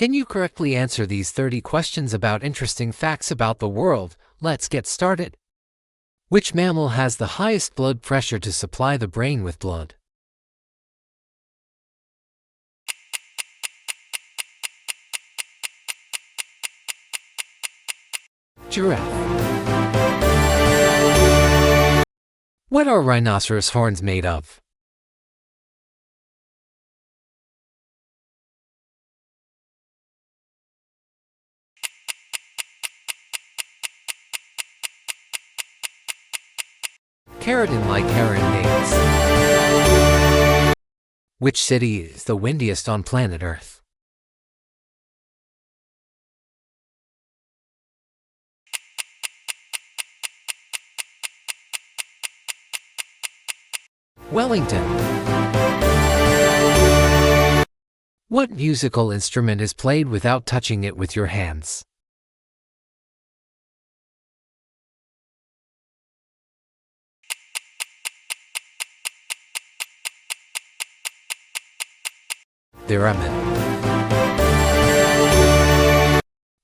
Can you correctly answer these 30 questions about interesting facts about the world? Let's get started. Which mammal has the highest blood pressure to supply the brain with blood? Giraffe. What are rhinoceros horns made of? Keratin-like hair and nails. Which city is the windiest on planet Earth? Wellington. What musical instrument is played without touching it with your hands? Theremin.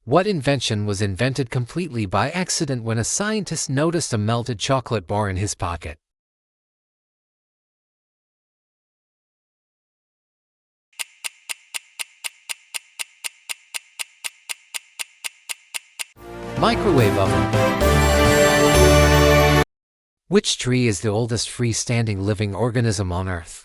What invention was invented completely by accident when a scientist noticed a melted chocolate bar in his pocket? Microwave oven. Which tree is the oldest freestanding living organism on Earth?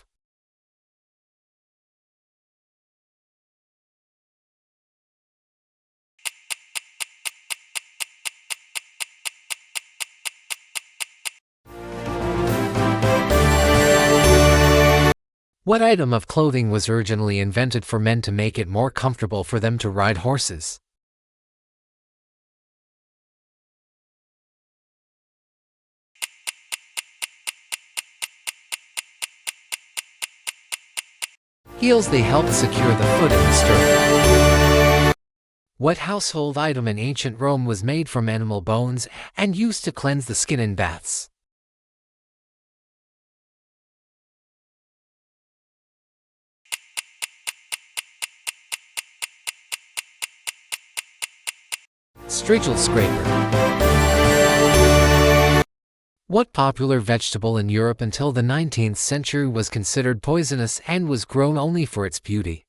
What item of clothing was originally invented for men to make it more comfortable for them to ride horses? Heels. They helped secure the foot in the stirrup. What household item in ancient Rome was made from animal bones and used to cleanse the skin in baths? Strigil scraper. What popular vegetable in Europe until the 19th century was considered poisonous and was grown only for its beauty?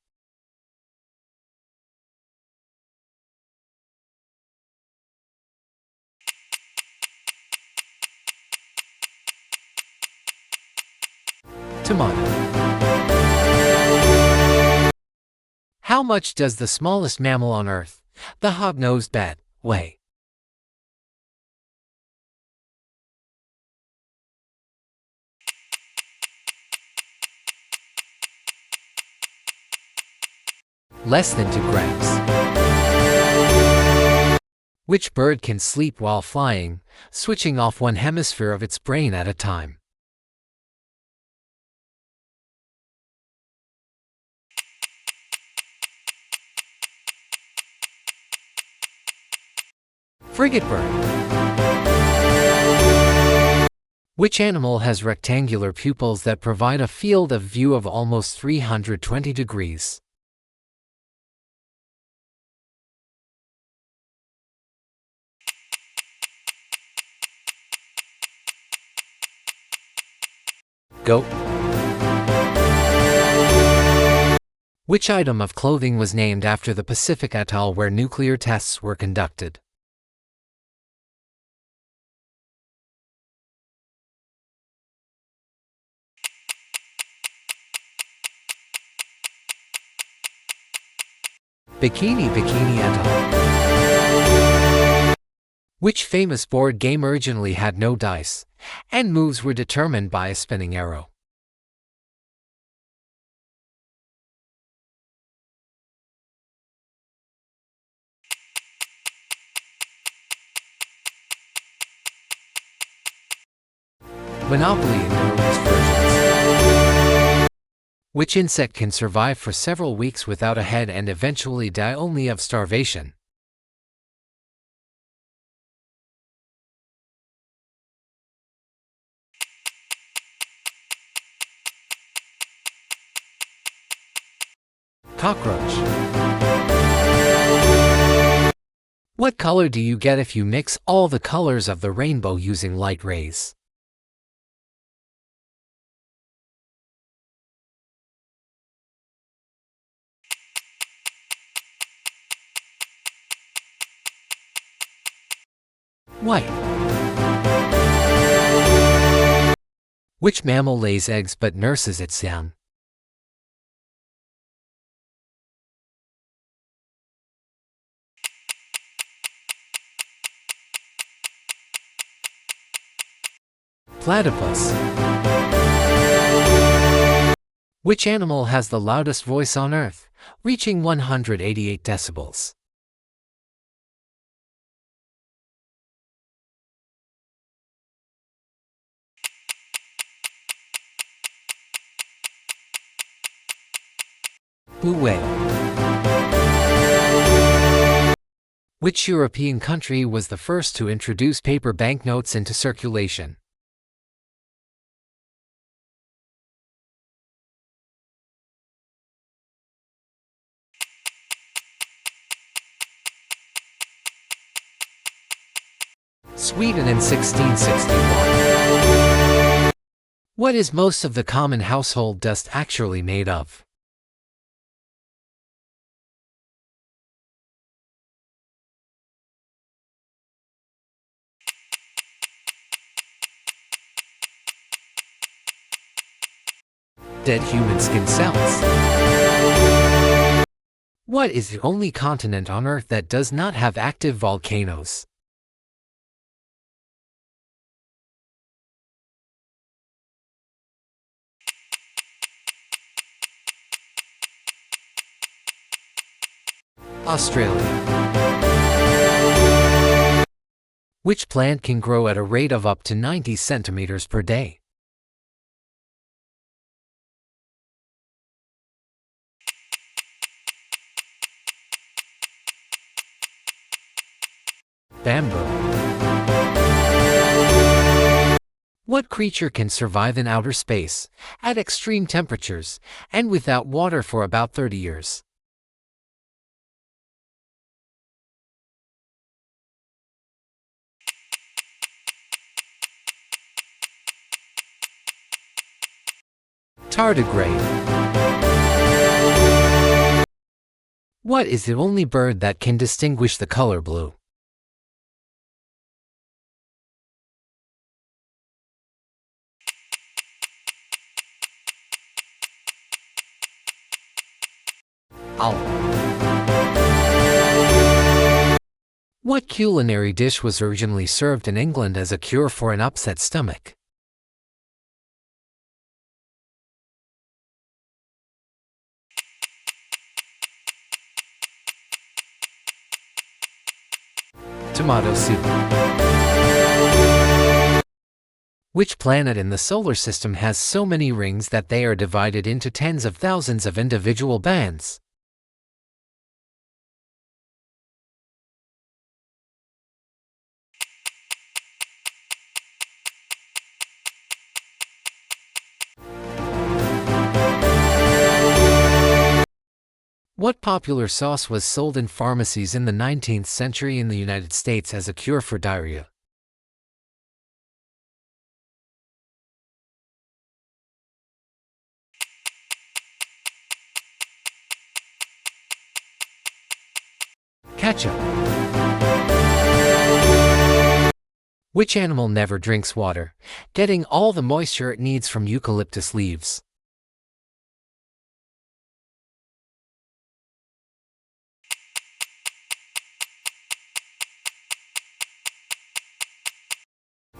Tomato. How much does the smallest mammal on Earth, the hog-nosed bat, weigh? Less than 2 grams. Which bird can sleep while flying, switching off one hemisphere of its brain at a time? Frigate bird. Which animal has rectangular pupils that provide a field of view of almost 320 degrees? Goat. Which item of clothing was named after the Pacific atoll where nuclear tests were conducted? Bikini Atoll. Which famous board game originally had no dice, and moves were determined by a spinning arrow? Monopoly in earliest versions. Which insect can survive for several weeks without a head and eventually die only of starvation? Cockroach. What color do you get if you mix all the colors of the rainbow using light rays? White. Which mammal lays eggs but nurses its young? Platypus. Which animal has the loudest voice on Earth, reaching 188 decibels? Blue whale. Which European country was the first to introduce paper banknotes into circulation? Sweden in 1661. What is most of the common household dust actually made of? Dead human skin cells. What is the only continent on Earth that does not have active volcanoes? Australia. Which plant can grow at a rate of up to 90 centimeters per day? Bamboo. What creature can survive in outer space, at extreme temperatures, and without water for about 30 years? Tardigrade. What is the only bird that can distinguish the color blue? Owl. What culinary dish was originally served in England as a cure for an upset stomach? Tomato soup. Which planet in the solar system has so many rings that they are divided into tens of thousands of individual bands? What popular sauce was sold in pharmacies in the 19th century in the United States as a cure for diarrhea? Ketchup. Which animal never drinks water, getting all the moisture it needs from eucalyptus leaves?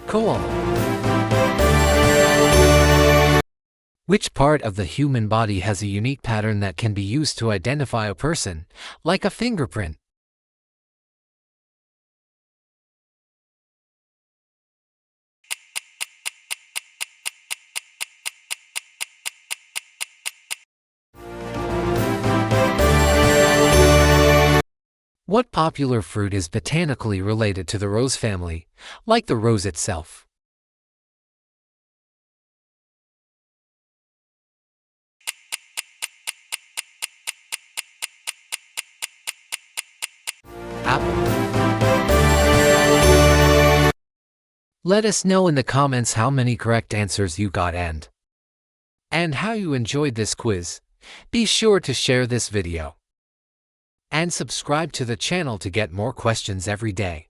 Koala. Which part of the human body has a unique pattern that can be used to identify a person, like a fingerprint? What popular fruit is botanically related to the rose family, like the rose itself? Apple. Let us know in the comments how many correct answers you got and how you enjoyed this quiz. Be sure to share this video and subscribe to the channel to get more questions every day.